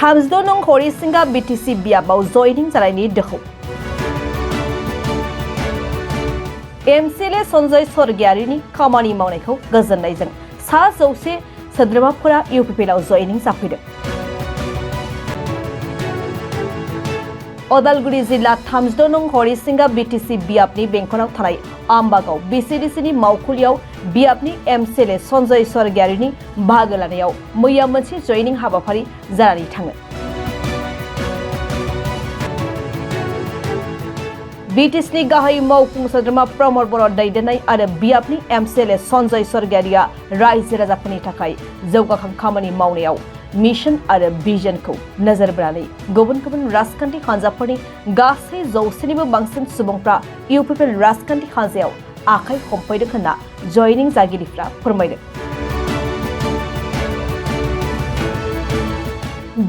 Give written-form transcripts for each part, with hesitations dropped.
थामजिद' नं हरिसिंगा बिटिसि बियाबाव जयनिं जानायनि दोहौ एमसिएलए सन्जय स्वर्गियारिनि खामानि मावनायखौ गोजोननायजों 100 सोद्रोमाफोरा इउपिपिएलआव जयनिं जाफैदों। अदालगुरि जिल्ला 36 नं हरिसिंगा बिटिसि बियाबनि बेंखनाव थानाय आम्बागाव बिसिडिसिनि मावखुलियाव बियाबनि एमसिएलए सन्जय स्वर्गियारिनि बाहागो लानायाव मैया मोनसे जयनिं हाबाफारि जानानै थाङो। बिटिसिनि गाहाय मावफुं सोद्रोमा प्रमद बर' दैदेननाय आरो बियाबनि एमसिएलए सन्जय स्वर्गियारिया रायजो राजाफोरनि थाखाय जौगाखां खामानि मावनायाव मिशन आरो भिजनखौ नोजोर बोनानै गुबुन गुबुन राजखान्थि हान्जाफोरनि गासै 100निबो बांसिन सुबुंफ्रा इउपिपिएल राजखान्थि हान्जायाव आखाइ हमफैदों होनना जयनिं जागिरिफ्रा फोरमायदों।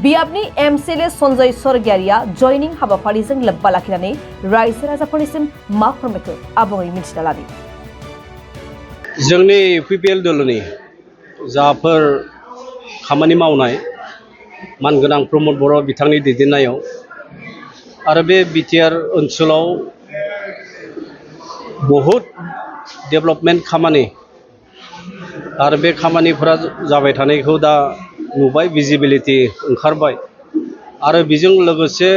बियाबनि एमसिएलए सन्जय स्वर्गियारिया जयनिं हाबाफारिजों लोब्बा लाखिनानै रायजो राजाफोरनिसिम मा फोरमायखो आबुङै मिथिना लानि। जोंनि इउपिपिएल दलनि जाफोर खामानि मावनाय मानगोनां प्रमद बर' बिथांनि दैदेननायाव आरो बे बिटिआर ओनसोलाव बहुद डेभेलपमेन्ट खामानि आरो बे खामानिफोरा जाबाय थानायखौ दा नुबाय, भिजिबिलिटि ओंखारबाय आरो बेजों लोगोसे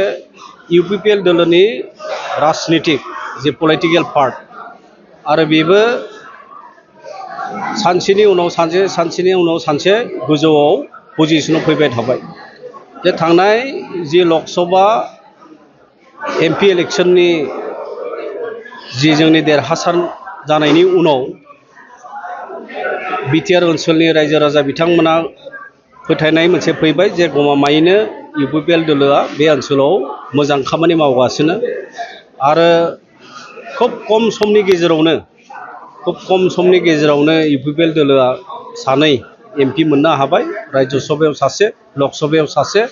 इउपिपिएल दलनि राजनितिक जे पलिटिकेल पार्ट आरो बेबो सानसेनि उनाव सानसे गोजौआव पजिशनाव फैबाय थाबाय। जे थांनाय जि लकसभा एमपि इलेक्शननि जि जोंनि देरहासार जानायनि उनाव बिटिआर ओनसोलनि रायजो राजा बिथांमोना फोथायनाय मोनसे फैबाय जे गमामायैनो इउपिपिएल दलआ बे ओनसोलाव मोजां खामानि मावगासिनो आरो खुब खम समनि गेजेरावनो इउपिपिएल दलआ 2 एमपि मोननो हाबाय, राज्य सभायाव 1, लक सभायाव 1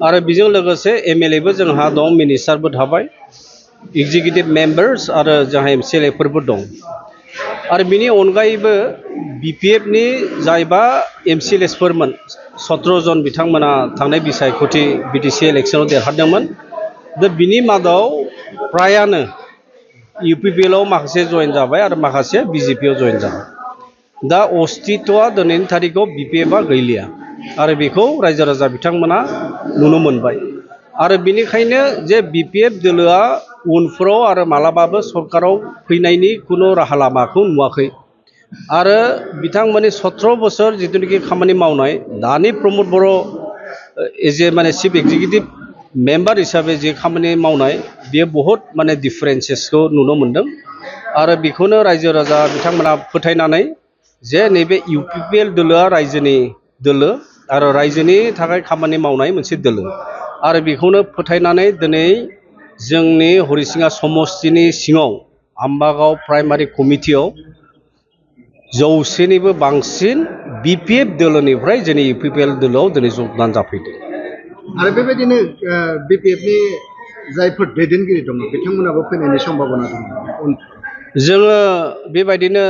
आरो बेजों लोगोसे एमएलएबो जोंहा दं, मिनिस्टारबो थाबाय, एग्जिकिउटिभ मेम्बार्स आरो जोंहा एमसिएलएफोरबो दं। आरो बिनि अनगायैबो बिपिएफनि जायबा एमसिएलएसफोरमोन 17 जन बिथांमोना थांनाय बिसायख'थि बिटिसि इलेक्शनाव देरहादोंमोन। दा बिनि मादाव प्रायानो इउपिपिएलआव माखासे जयेन जाबाय आरो माखासे बिजेपिआव जयेन जाबाय। दा अस्तित्वआ दिनैनि तारिखआव बिपिएफआ गैलिया आरो बेखौ रायजो राजा बिथांमोना नुनो मोनबाय आरो बेनिखायनो जे बिपिएफ दलआ उनफोराव आरो मालाबाबो सरकाराव फैनायनि खुनु राहा लामाखौ नुवाखै आरो बिथांमोननि 17 बोसोर जिथुनिखि खामानि मावनाय दानि प्रमद बर' चिफ एक्जिकिउटिभ मेम्बार हिसाबै जे खामानि मावनाय बेयो बहुत डिफारेन्सेसखौ नुनो मोनदों आरो बेखौनो रायजो राजा बिथांमोना फोथायनानै जे नैबे इउपिपिएल दलआ रायजोनि दोलो आरो रायजोनि थाखाय खामानि मावनाय मोनसे दोलो आरो बेखौनो फोथायनानै दिनै जोंनि हरिसिंगा समस्तिनि सिङाव आम्बागाव प्राइमारि कमिटियाव 100निबो बांसिन बिपिएफ दलनिफ्राय जोंनि इउपिपिएल दलआव दिनै जगदान जाफैदों। आरो बेबायदिनो बिपिएफनि जायफोर दैदेनगिरि दङ बिथांमोनाबो फैनायनि सम्भाबना दङ। जोङो बेबायदिनो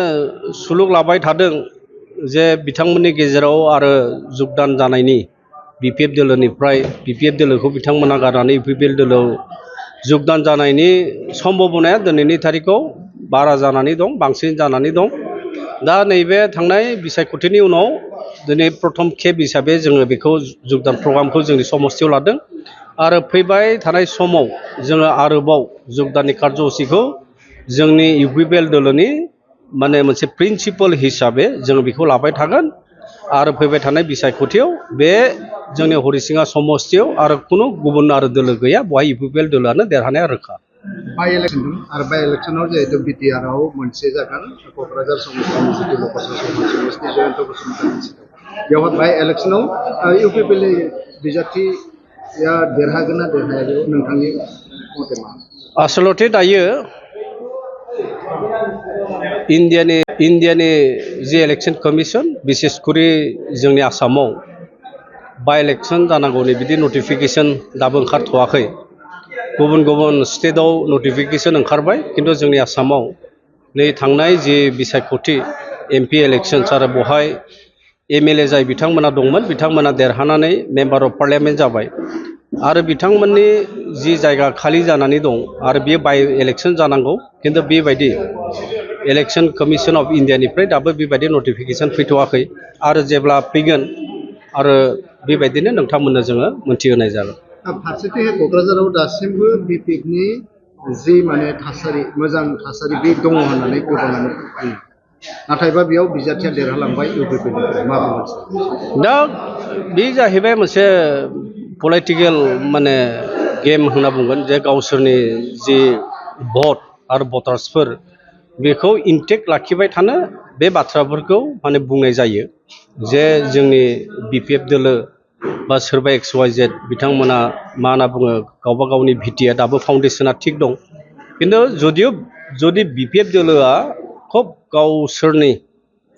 सुलुग लाबाय थादों जे बिथांमोननि गेजेराव आरो जगदान जानायनि बिपिएफ दलनिफ्राय बिपिएफ दलखौ बिथांमोना गारनानै इउपिपिएल दलआव जगदान जानायनि सम्भाबनाया दिनैनि तारिखआव बारा जानानै दं, बांसिन जानानै दं। दा नैबे थांनाय बिसायख'थिनि उनाव दिनै प्रथम खेब हिसाबै जोङो बेखौ जगदान प्रग्रामखौ जोंनि समस्तियाव लादों आरो फैबाय थानाय समाव जोङो आरोबाव जगदाननि कार्यसुचिखौ जोंनि इउपिपिएल दलनि मोनसे प्रिन्सिपल हिसाबै जोङो बेखौ लाबाय थागोन आरो फैबाय थानाय बिसायख'थियाव बे जोंनि हरिसिंगा समस्तियाव आरो खुनु गुबुन आरो दोलो गैया, बेवहाय इउपिपिएल दलआनो देरहानाया रोखा। बाइ इलेक्शनाव जिहेतु बिटिआरआव मोनसे जागोन क'क्राझार समस्तिनि जितु लकसभा समस्ति जयन्त बसुमतारी बेवहाय बाइ इलेक्शनाव इउपिपिएलनि बिजाथिया देरहागोन ना देरहाया बेयाव नोंथांनि मथे मा? आसलते दायो इन्डियानि जि इलेक्शन कमिशन बिसेसकरि जोंनि आसामाव बाइ इलेक्शन जानांगौनि बिदि नटिफिकेशन दाबो ओंखारथ'वाखै। गुबुन गुबुन स्टेटआव नटिफिकेशन ओंखारबाय, किन्तु जोंनि आसामाव नै थांनाय जि बिसायख'थि एमपि इलेक्शन्स आरो बेवहाय MLA जाय बिथांमोना दंमोन बिथांमोना देरहानानै मेम्बार अफ पार्लियामेन्ट जाबाय आरो बिथांमोननि जि जायगा खालि जानानै दं आरो बेयो बाय इलेक्सन जानांगौ खिन्थु बेबायदि इलेक्सन कमिसन अफ इन्डियानिफ्राय दाबो बेबायदि नटिफिकेसन फैथ'वाखै आरो जेब्ला फैगोन आरो बेबायदिनो नोंथांमोननो जोङो मोनथिहोनाय जागोन। फारसेथिं क'क्राझाराव दासिमबो बिपिएफनि जि माने थासारि मोजां थासारि बे दङ होननानै गोबाङानो बुङो नाथायबा बेयाव बिजाथिया देरहालांबाय इउपिपिनिफ्राय मा बुंगोन दा बे जाहैबाय मोनसे पलिटिकेल माने गेम होनना बुंगोन जे गावसोरनि जि भट आरो भटार्सफोर बेखौ इनटेक्ट लाखिबाय थानो बे बाथ्राफोरखौ माने बुंनाय जायो जे जोंनि बिपिएफ दोलो बा सोरबा XYZ बिथांमोना मा होनना बुङो गावबा गावनि भिटिआ दाबो फाउन्डेसना थिग दं खिन्थु जुदि बिपिएफ दोलोआ खोब गावसोरनि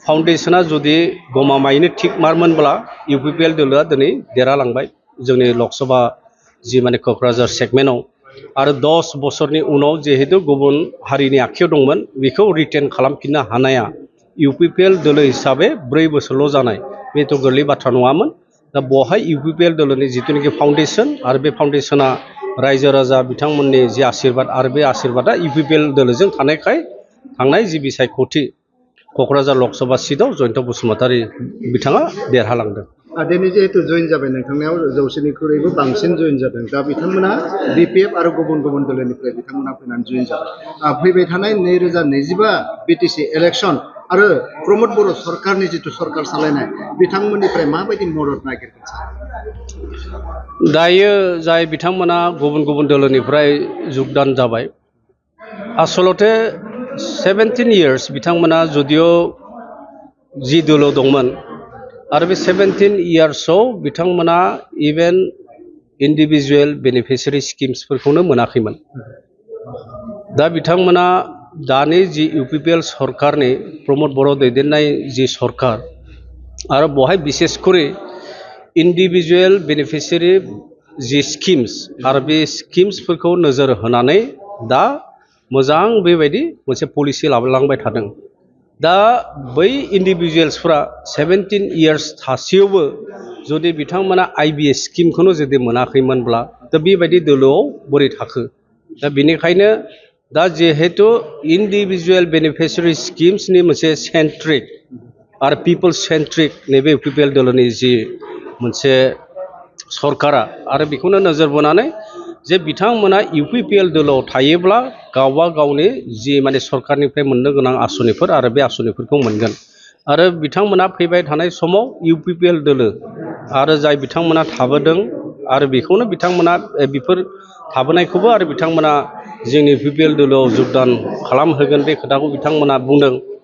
फाउन्डेसना जुदि गमामायैनो थिग मारमोनब्ला इउपिपिएल दोलोआ दिनै देरहालांबाय जोंनि लकसभा जि माने क'क्राझार सेगमेन्टआव आरो 10 बोसोरनि उनाव जिहेतु गुबुन हारिनि आखायाव दंमोन बेखौ रिटेन खालामफिननो हानाया इउपिपिएल दोलो हिसाबै 4 बोसोरल' जानाय बेथ' गोरलै बाथ्रा नङामोन। दा बेवहाय इउपिपिएल दोलोनि जिथुनाखि फाउन्डेसन आरो बे फाउन्डेसना रायजो राजा बिथांमोननि जि आशीर्बाद आरो बे आशीर्बादा इउपिपिएल दोलोजों थानायखाय थांनाय जि बिसायख'थि क'क्राझार लकसभा सीटआव जयन्त बसुमतारी बिथाङा देरहालांदों। दिनै जिहेतु जइन जाबाय नोंथांनियाव 100निख्रुइबो बांसिन जइन जादों दा बिथांमोना बिपिएफ आरो गुबुन गुबुन दोलोनिफ्राय बिथांमोना फैनानै जइन जाबाय फैबाय थानाय 2025 बिटिसि इलेक्सन आरो प्रमद बर' सरकारनि जिथु सरकार सालायनाय बिथांमोननिफ्राय माबायदि मदद नागिरगोन सार? दायो जाय बिथांमोना गुबुन गुबुन दोलोनिफ्राय जगदान जाबाय आसलते 17 इयार्स बिथांमोना जदिअ जि दोलो दंमोन आरो बे 17 इयार्सआव बिथांमोना इभेन इन्डिभिजुवेल बेनिफिसियारि स्किम्सफोरखौनो मोनाखैमोन। दा बिथांमोना दानि जि इउपिपिएल सरकारनि प्रमद बर' दैदेननाय जि सरकार आरो बेवहाय बिसेसकरि इन्डिभिजुवेल बेनिफिसियारि जि स्किम्स आरो बे स्किम्सफोरखौ नोजोर होनानै दा मोजां बेबायदि मोनसे पलिसि लाबोलांबाय थादों। दा बै इन्डिभिजुवेल्सफ्रा 17 इयार्स थासेयावबो जुदि बिथांमोना IBS स्किमखौनो जुदि मोनाखैमोनब्ला दा बेबायदि दोलोआव बोरै थाखो? दा बेनिखायनो दा जिहेतु इन्डिभिजुवेल बेनिफिसियारि स्किम्सनि मोनसे सेन्ट्रिक आरो पिपल सेन्ट्रिक नैबे इउपिपिएल दोलोनि जि मोनसे सरकारा आरो बेखौनो नोजोर बोनानै जे बिथांमोना इउपिपिएल दोलोआव थायोब्ला गावबा गावनि जि माने सरकारनिफ्राय मोननो गोनां आसनिफोर आरो बे आसनिफोरखौ मोनगोन आरो बिथांमोना फैबाय थानाय समाव इउपिपिएल दोलो आरो जाय बिथांमोना थाबोदों आरो बेखौनो बिथांमोना बेफोर थाबोनायखौबो आरो बिथांमोना जोंनि इउपिपिएल दोलोआव जगदान खालामहोगोन बे खोथाखौ बिथांमोना बुंदों।